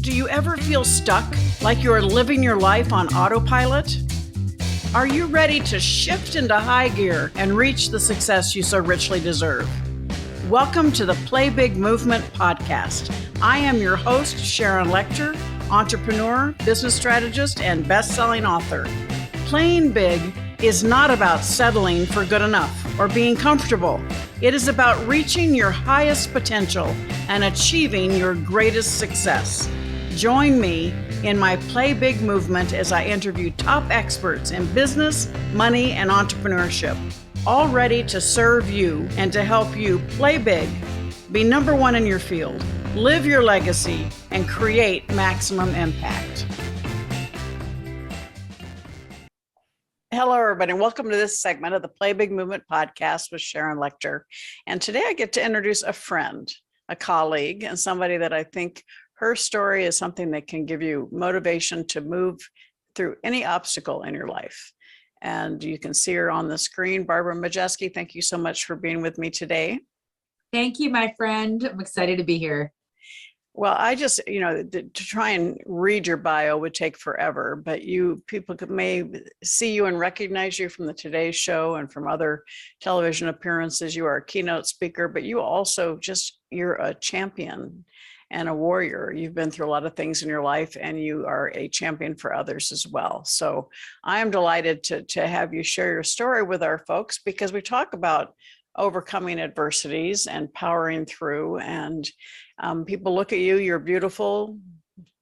Do you ever feel stuck, like you are living your life on autopilot? Are you ready to shift into high gear and reach the success you so richly deserve? Welcome to the Play Big Movement podcast. I am your host, Sharon Lechter, entrepreneur, business strategist, and best-selling author. Playing big is not about settling for good enough or being comfortable. It is about reaching your highest potential and achieving your greatest success. Join me in my Play Big movement as I interview top experts in business, money, and entrepreneurship, all ready to serve you and to help you play big, be number one in your field, live your legacy, and create maximum impact. Hello, everybody, and welcome to this segment of the Play Big Movement podcast with Sharon Lechter. And today I get to introduce a friend, a colleague, and somebody that I think her story is something that can give you motivation to move through any obstacle in your life. And you can see her on the screen, Barbara Majeski. Thank you so much for being with me today. Thank you, my friend. I'm excited to be here. Well, I just, to try and read your bio would take forever, but people may see you and recognize you from the Today Show and from other television appearances. You are a keynote speaker, but you also you're a champion and a warrior. You've been through a lot of things in your life, and you are a champion for others as well. So I am delighted to have you share your story with our folks, because we talk about overcoming adversities and powering through. And people look at you, you're beautiful.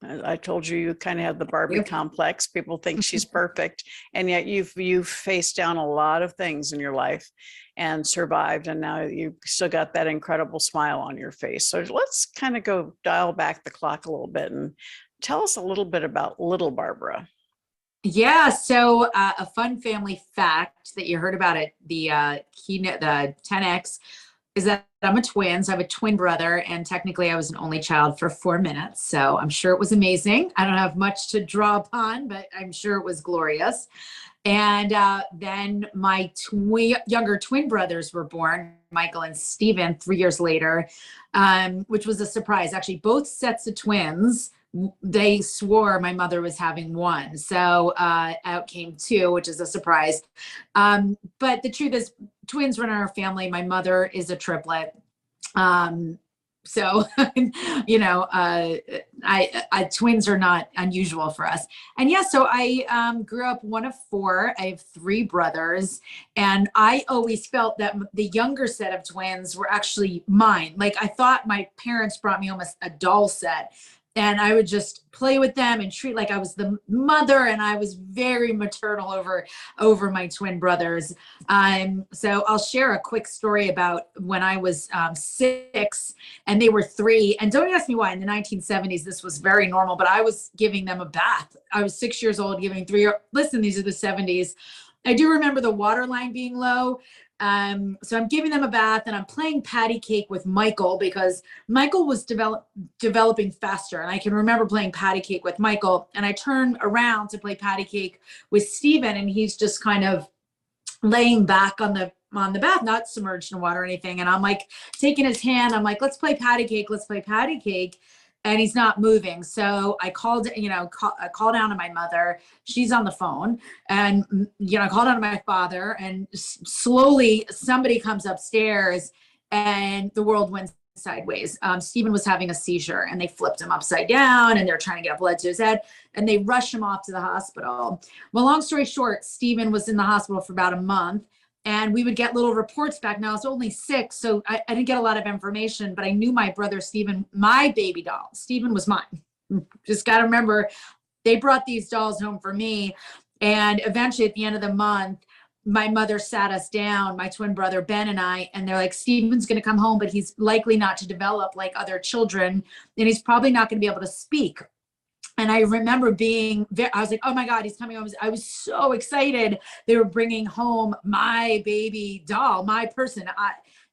I told you, you kind of have the Barbie complex. People think she's perfect. And yet you've faced down a lot of things in your life and survived. And now you've still got that incredible smile on your face. So let's kind of dial back the clock a little bit and tell us a little bit about little Barbara. Yeah. So a fun family fact that you heard about at the keynote, the 10X, is that I'm a twin. So I have a twin brother, and technically I was an only child for 4 minutes. So I'm sure it was amazing. I don't have much to draw upon, but I'm sure it was glorious. And then my younger twin brothers were born, Michael and Stephen, 3 years later, which was a surprise. Actually, both sets of twins, they swore my mother was having one. So out came two, which is a surprise. But the truth is, twins run in our family. My mother is a triplet. So, twins are not unusual for us. And yeah, so I grew up one of four. I have 3 brothers, and I always felt that the younger set of twins were actually mine. Like, I thought my parents brought me almost a doll set, and I would just play with them and treat like I was the mother, and I was very maternal over my twin brothers. So I'll share a quick story about when I was 6 and they were 3. And don't ask me why. In the 1970s, this was very normal, but I was giving them a bath. I was 6 years old giving 3. Listen, these are the 70s. I do remember the water line being low. So I'm giving them a bath, and I'm playing patty cake with Michael, because Michael was developing faster. And I can remember playing patty cake with Michael, and I turn around to play patty cake with Stephen, and he's just kind of laying back on the bath, not submerged in water or anything. And I'm like taking his hand. I'm like, let's play patty cake. Let's play patty cake. And he's not moving. So I called down to my mother. She's on the phone. And, I called down to my father, and slowly somebody comes upstairs, and the world went sideways. Stephen was having a seizure, and they flipped him upside down, and they're trying to get blood to his head, and they rushed him off to the hospital. Well, long story short, Stephen was in the hospital for about a month. And we would get little reports back. Now, I was only 6, so I didn't get a lot of information, but I knew my brother, Stephen, my baby doll, Stephen was mine. Just got to remember, they brought these dolls home for me. And eventually at the end of the month, my mother sat us down, my twin brother, Ben, and I, and they're like, Stephen's going to come home, but he's likely not to develop like other children. And he's probably not going to be able to speak. And I remember I was like, oh my God, he's coming home. I was so excited. They were bringing home my baby doll, my person.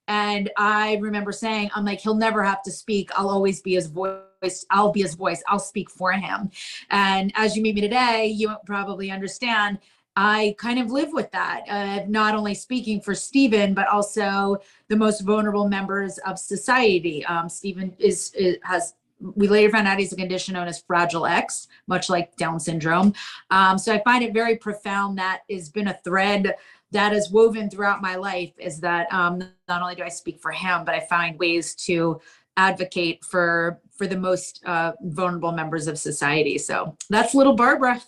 And I remember saying, I'm like, he'll never have to speak. I'll always be his voice. I'll be his voice. I'll speak for him. And as you meet me today, you probably understand, I kind of live with that, not only speaking for Stephen, but also the most vulnerable members of society. Stephen has we later found out he's a condition known as Fragile X, much like Down syndrome. So I find it very profound. That has been a thread that is woven throughout my life, is that not only do I speak for him, but I find ways to advocate for the most vulnerable members of society. So that's little Barbara.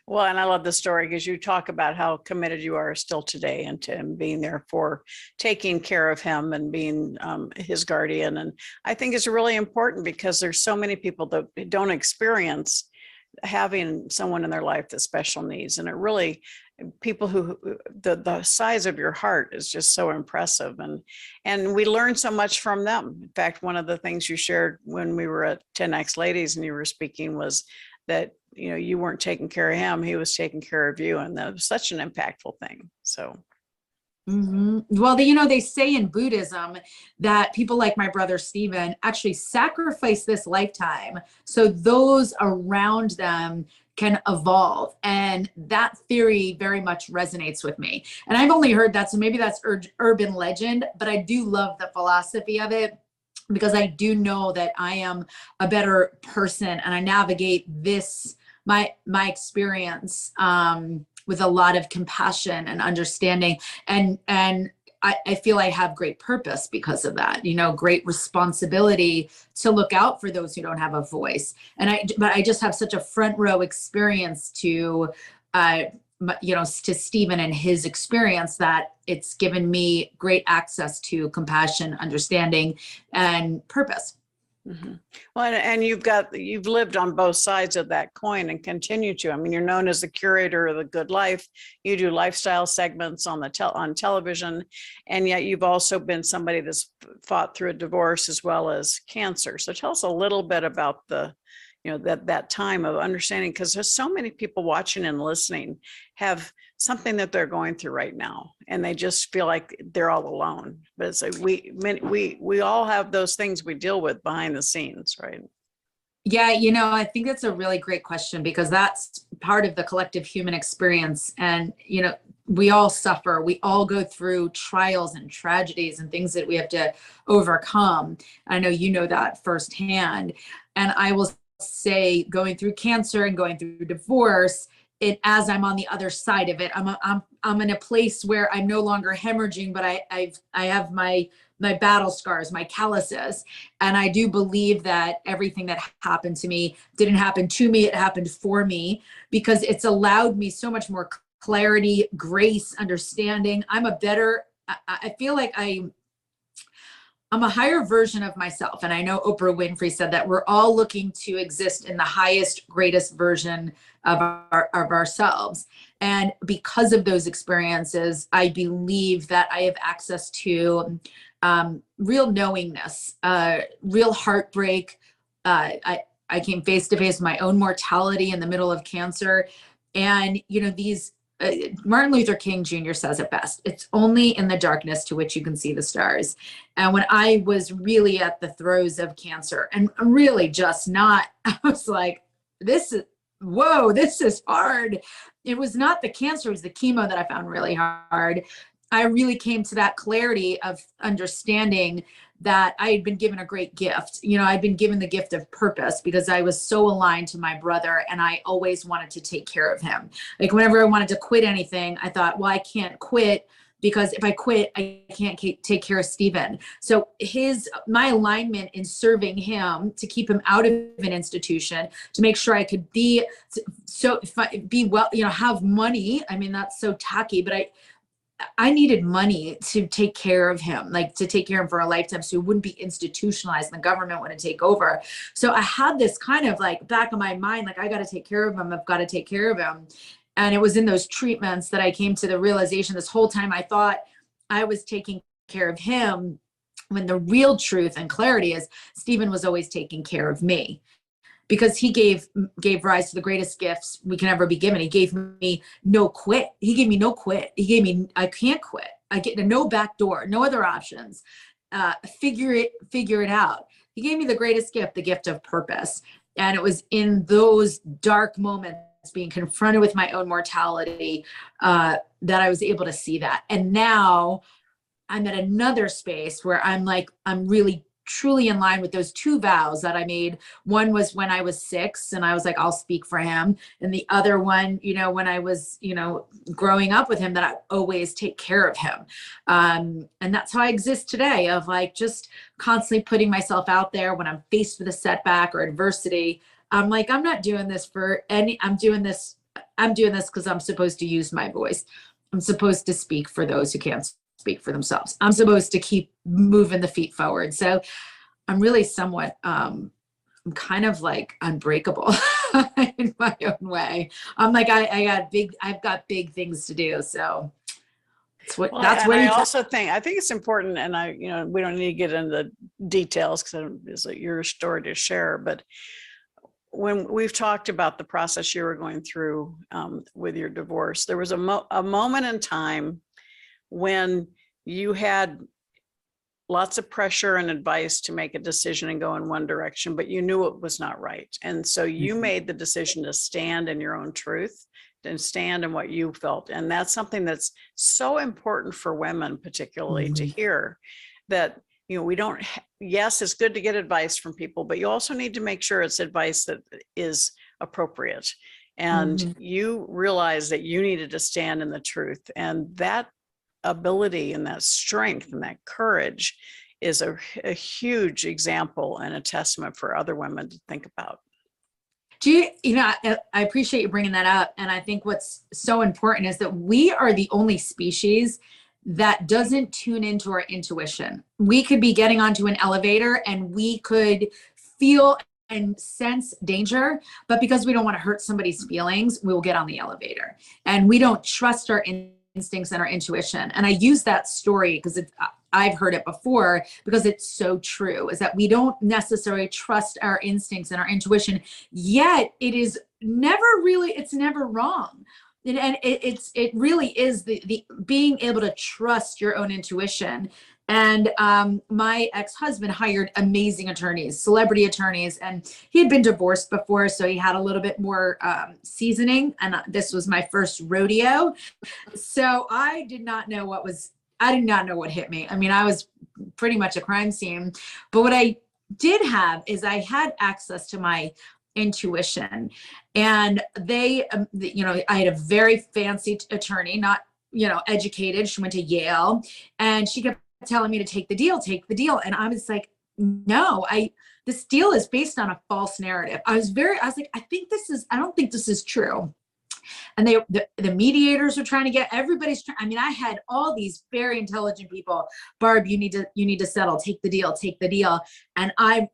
Well, and I love the story because you talk about how committed you are still today, and to him being there for taking care of him and being his guardian. And I think it's really important because there's so many people that don't experience having someone in their life with special needs. And it really, people who, the size of your heart is just so impressive. And we learn so much from them. In fact, one of the things you shared when we were at 10X Ladies and you were speaking was that, you know, you weren't taking care of him, he was taking care of you. And that was such an impactful thing. So. Well, you know, they say in Buddhism that people like my brother Stephen actually sacrifice this lifetime so those around them can evolve. And that theory very much resonates with me. And I've only heard that, so maybe that's urban legend, but I do love the philosophy of it, because I do know that I am a better person and I navigate this, my experience with a lot of compassion and understanding. And I feel I have great purpose because of that, you know, great responsibility to look out for those who don't have a voice. But I just have such a front row experience to, you know, to Stephen and his experience, that it's given me great access to compassion, understanding, and purpose. Mm-hmm. Well, and you've lived on both sides of that coin and continue to. I mean, you're known as the curator of the good life. You do lifestyle segments on on television, and yet you've also been somebody that's fought through a divorce as well as cancer. So tell us a little bit about the, you know, that time of understanding, because there's so many people watching and listening have something that they're going through right now, and they just feel like they're all alone. But it's like we all have those things we deal with behind the scenes, right? Yeah, you know, I think that's a really great question, because that's part of the collective human experience. And, you know, we all suffer, we all go through trials and tragedies and things that we have to overcome. I know you know that firsthand. And I will say, going through cancer and going through divorce, as I'm on the other side of it, I'm in a place where I'm no longer hemorrhaging, but I have my battle scars, my calluses. And I do believe that everything that happened to me didn't happen to me, it happened for me, because it's allowed me so much more clarity, grace, understanding. I feel like I'm a higher version of myself. And I know Oprah Winfrey said that we're all looking to exist in the highest, greatest version of ourselves. And because of those experiences, I believe that I have access to real knowingness, real heartbreak. I came face to face with my own mortality in the middle of cancer. And, you know, Martin Luther King Jr. says it best: it's only in the darkness to which you can see the stars. And when I was really at the throes of cancer and really just not, I was like, this is hard. It was not the cancer, it was the chemo that I found really hard. I really came to that clarity of understanding that I had been given a great gift. You know, I'd been given the gift of purpose because I was so aligned to my brother and I always wanted to take care of him. Like whenever I wanted to quit anything, I thought, well, I can't quit, because if I quit, I can't take care of Stephen. So my alignment in serving him to keep him out of an institution, to make sure I could be well, you know, have money. I mean, that's so tacky, but I needed money to take care of him, like to take care of him for a lifetime, so he wouldn't be institutionalized and the government wouldn't take over. So I had this kind of like back of my mind, like, I got to take care of him. I've got to take care of him. And it was in those treatments that I came to the realization, this whole time I thought I was taking care of him, when the real truth and clarity is Stephen was always taking care of me. Because he gave rise to the greatest gifts we can ever be given. He gave me no quit. He gave me no quit. He gave me, I can't quit. I get no back door, no other options. Figure it out. He gave me the greatest gift, the gift of purpose. And it was in those dark moments, being confronted with my own mortality, that I was able to see that. And now I'm at another space where I'm like, I'm really truly in line with those two vows that I made. One was when I was 6 and I was like, I'll speak for him. And the other one, when I was, growing up with him, that I always take care of him. And that's how I exist today, of like just constantly putting myself out there when I'm faced with a setback or adversity. I'm like, I'm not doing this for I'm doing this because I'm supposed to use my voice. I'm supposed to speak for those who can't speak for themselves. I'm supposed to keep moving the feet forward. So I'm really somewhat, I'm kind of like unbreakable in my own way. I'm like, I've got big things to do. So I also think it's important, and we don't need to get into details because it's your story to share, but when we've talked about the process you were going through with your divorce, there was a moment in time when you had lots of pressure and advice to make a decision and go in one direction, but you knew it was not right. And so you made the decision to stand in your own truth and stand in what you felt. And that's something that's so important for women, particularly to hear, that we don't, yes, it's good to get advice from people, but you also need to make sure it's advice that is appropriate. And you realize that you needed to stand in the truth. And that ability and that strength and that courage is a huge example and a testament for other women to think about. I appreciate you bringing that up. And I think what's so important is that we are the only species that doesn't tune into our intuition. We could be getting onto an elevator and we could feel and sense danger, but because we don't want to hurt somebody's feelings, we will get on the elevator, and we don't trust our instincts and our intuition. And I use that story because I've heard it before, because it's so true, is that we don't necessarily trust our instincts and our intuition, yet it's never wrong. And it really is the being able to trust your own intuition. And my ex-husband hired amazing attorneys, celebrity attorneys, and he had been divorced before, so he had a little bit more seasoning. And this was my first rodeo, so I did not know what hit me. I mean, I was pretty much a crime scene, but what I did have is I had access to my intuition, and I had a very fancy attorney, not educated. She went to Yale, and she kept telling me to take the deal. And I was like, no, this deal is based on a false narrative. I was like, I don't think this is true. And the mediators were trying to get I had all these very intelligent people. Barb, you need to settle, take the deal. And I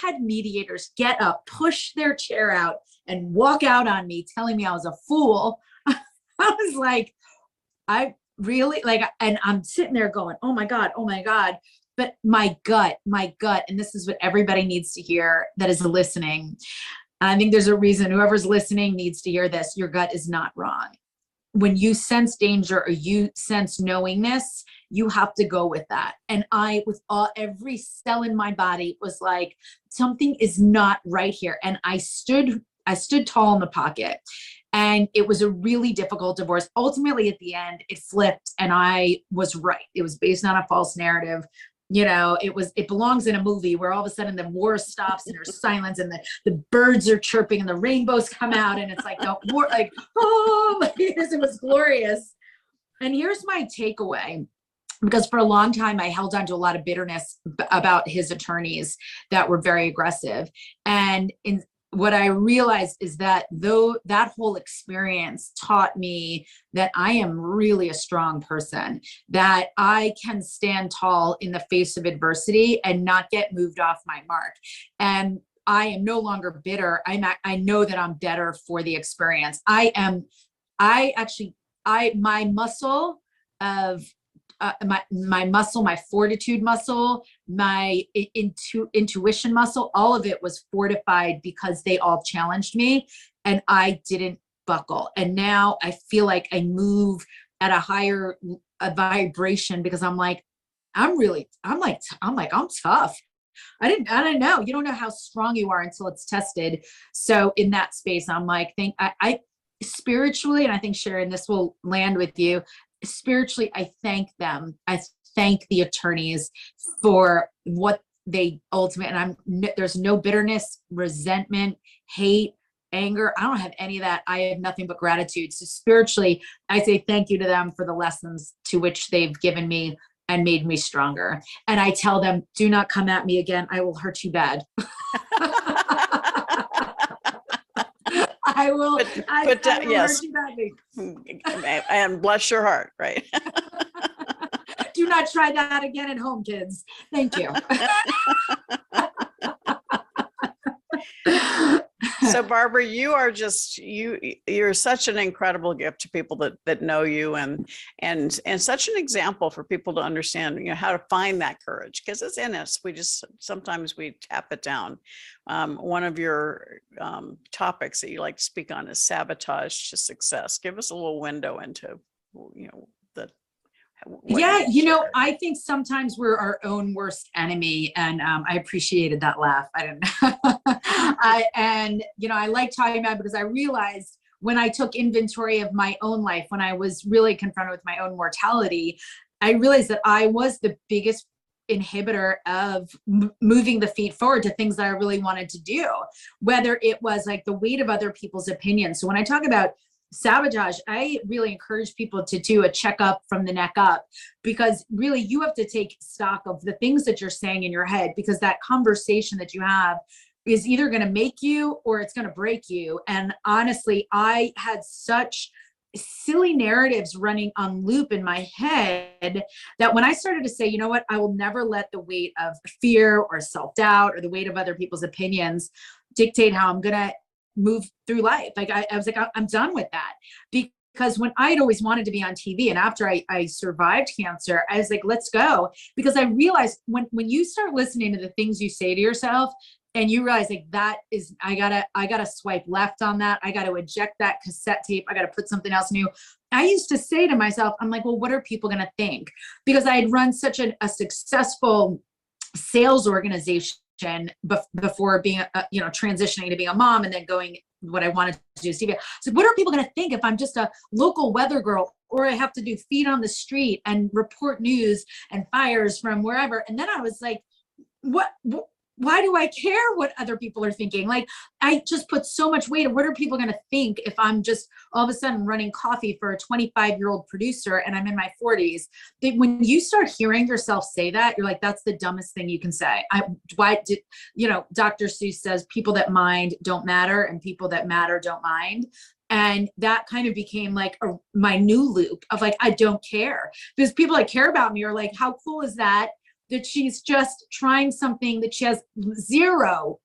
had mediators get up, push their chair out, and walk out on me, telling me I was a fool. I was like, I really and I'm sitting there going, oh my God. But my gut, and this is what everybody needs to hear that is listening. I think there's a reason whoever's listening needs to hear this. Your gut is not wrong. When you sense danger or you sense knowingness, you have to go with that. And every cell in my body was like, something is not right here. And I stood tall in the pocket. And it was a really difficult divorce. Ultimately, at the end, it flipped and I was right. It was based on a false narrative. It belongs in a movie where all of a sudden the war stops and there's silence and the birds are chirping and the rainbows come out and it's like the war, it was glorious. And here's my takeaway, because for a long time I held on to a lot of bitterness about his attorneys that were very aggressive. And what I realized is that though that whole experience taught me that I am really a strong person, that I can stand tall in the face of adversity and not get moved off my mark. And I am no longer bitter. I know that I'm better for the experience. My muscle of my fortitude muscle, my intuition muscle, all of it was fortified because they all challenged me and I didn't buckle. And now I feel like I move at a higher vibration because I'm tough. I didn't know. You don't know how strong you are until it's tested. So in that space, I'm like, I spiritually, and I think Sharon, this will land with you. Spiritually, I thank them. I thank the attorneys for what they ultimate, and there's no bitterness, resentment, hate, anger. I don't have any of that. I have nothing but gratitude. So spiritually, I say thank you to them for the lessons to which they've given me and made me stronger. And I tell them, do not come at me again. I will hurt you bad. I will, I will yes. hurt you badly. And bless your heart, right? Do not try that again at home, kids. Thank you. So Barbara, you are just, you're such an incredible gift to people that know you, and such an example for people to understand, you know, how to find that courage, because it's in us. We just, sometimes we tap it down. One of your topics that you like to speak on is sabotage to success. Give us a little window into, you know, yeah, you know, I think sometimes we're our own worst enemy, and I appreciated that laugh. I didn't and you know, I like talking about it because I realized when I took inventory of my own life, when I was really confronted with my own mortality, I realized that I was the biggest inhibitor of moving the feet forward to things that I really wanted to do, whether it was like the weight of other people's opinions. So when I talk about sabotage, I really encourage people to do a checkup from the neck up, because really you have to take stock of the things that you're saying in your head, because that conversation that you have is either going to make you or it's going to break you. And honestly, I had such silly narratives running on loop in my head that when I started to say, you know what, I will never let the weight of fear or self-doubt or the weight of other people's opinions dictate how I'm going to move through life. Like I was like, I'm done with that. Because when I'd always wanted to be on TV, and after I survived cancer, I was like, let's go. Because I realized when you start listening to the things you say to yourself, and you realize like that is, I gotta swipe left on that. I gotta eject that cassette tape. I gotta put something else new. I used to say to myself, I'm like, well, what are people gonna think? Because I had run such a successful sales organization before being, you know, transitioning to being a mom and then going what I wanted to do. TV. So what are people going to think if I'm just a local weather girl, or I have to do feet on the street and report news and fires from wherever? And then I was like, why do I care what other people are thinking? Like, I just put so much weight on what are people going to think if I'm just all of a sudden running coffee for a 25-year-old producer and I'm in my 40s. When you start hearing yourself say that, you're like, that's the dumbest thing you can say. You know, Dr. Seuss says people that mind don't matter and people that matter don't mind. And that kind of became like my new loop of like, I don't care, because people that care about me are like, how cool is that she's just trying something that she has zero,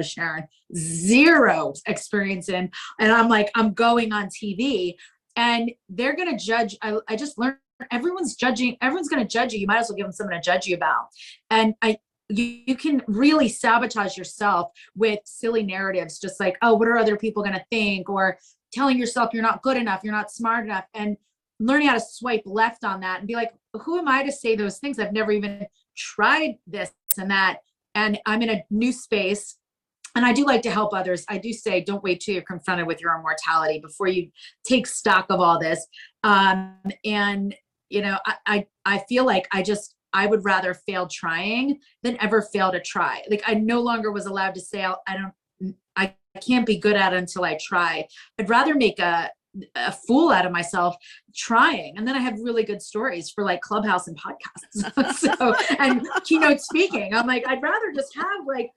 Sharon, zero experience in. And I'm like, I'm going on TV and they're going to judge. I just learned everyone's going to judge you. You might as well give them something to judge you about. And you can really sabotage yourself with silly narratives, just like, oh, what are other people going to think? Or telling yourself you're not good enough, you're not smart enough. And learning how to swipe left on that and be like, who am I to say those things? I've never even tried this and that. And I'm in a new space. And I do like to help others. I do say, don't wait till you're confronted with your own mortality before you take stock of all this. And, you know, I feel like I would rather fail trying than ever fail to try. Like I no longer was allowed to say, I can't be good at it until I try. I'd rather make a fool out of myself trying. And then I have really good stories for like Clubhouse and podcasts. So, and keynote speaking. I'm like, I'd rather just have like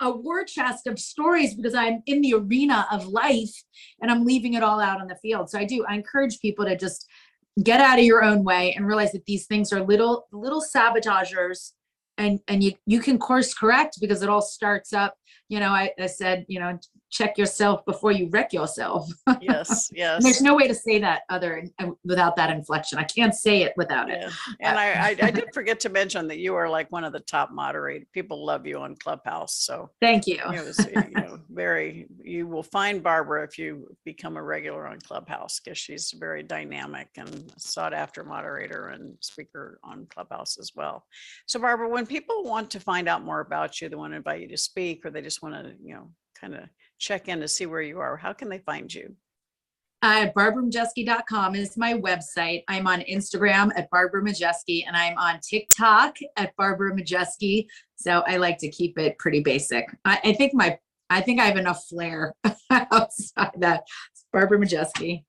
a war chest of stories, because I'm in the arena of life and I'm leaving it all out on the field. So I encourage people to just get out of your own way and realize that these things are little sabotagers, and you can course correct, because it all starts up. You know, I said, you know, check yourself before you wreck yourself. Yes, yes. And there's no way to say that without that inflection. I can't say it without it. And I did forget to mention that you are like one of the top moderators. People love you on Clubhouse. So thank you. It was, you know, you will find Barbara if you become a regular on Clubhouse, because she's very dynamic and sought after moderator and speaker on Clubhouse as well. So Barbara, when people want to find out more about you, they want to invite you to speak, or they just want to, you know, kind of check in to see where you are, how can they find you? BarbaraMajeski.com is my website. I'm on Instagram at Barbara Majeski, and I'm on TikTok at Barbara Majeski. So I like to keep it pretty basic. I think I have enough flair outside that. It's Barbara Majeski.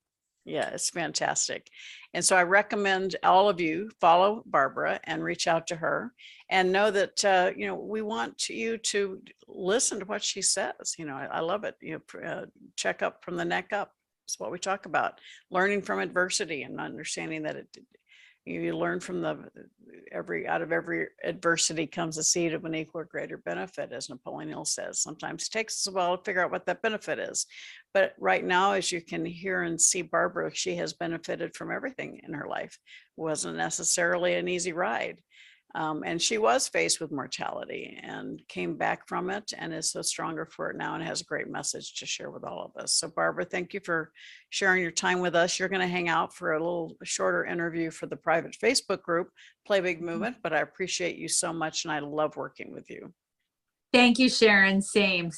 Yeah, it's fantastic. And so I recommend all of you follow Barbara and reach out to her and know that, we want you to listen to what she says. I love it. Check up from the neck up. It's what we talk about, learning from adversity and understanding that you learn from out of every adversity comes a seed of an equal or greater benefit, as Napoleon Hill says. Sometimes it takes us a while to figure out what that benefit is. But right now, as you can hear and see Barbara, she has benefited from everything in her life. It wasn't necessarily an easy ride. And she was faced with mortality and came back from it and is so stronger for it now and has a great message to share with all of us. So Barbara, thank you for sharing your time with us. You're going to hang out for a little shorter interview for the private Facebook group, Play Big Movement, but I appreciate you so much and I love working with you. Thank you, Sharon. Same.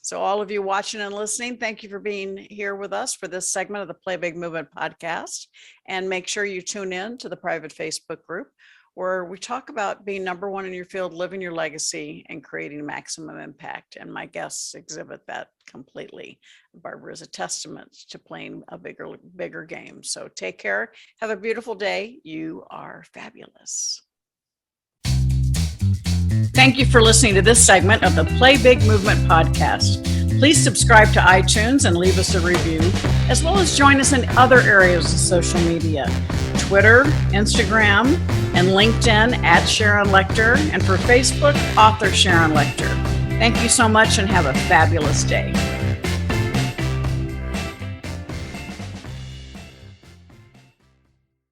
So all of you watching and listening, thank you for being here with us for this segment of the Play Big Movement podcast. And make sure you tune in to the private Facebook group, where we talk about being number one in your field, living your legacy, and creating maximum impact. And my guests exhibit that completely. Barbara is a testament to playing a bigger game. So take care. Have a beautiful day. You are fabulous. Thank you for listening to this segment of the Play Big Movement podcast. Please subscribe to iTunes and leave us a review, as well as join us in other areas of social media, Twitter, Instagram, and LinkedIn at Sharon Lechter, and for Facebook, author Sharon Lechter. Thank you so much and have a fabulous day.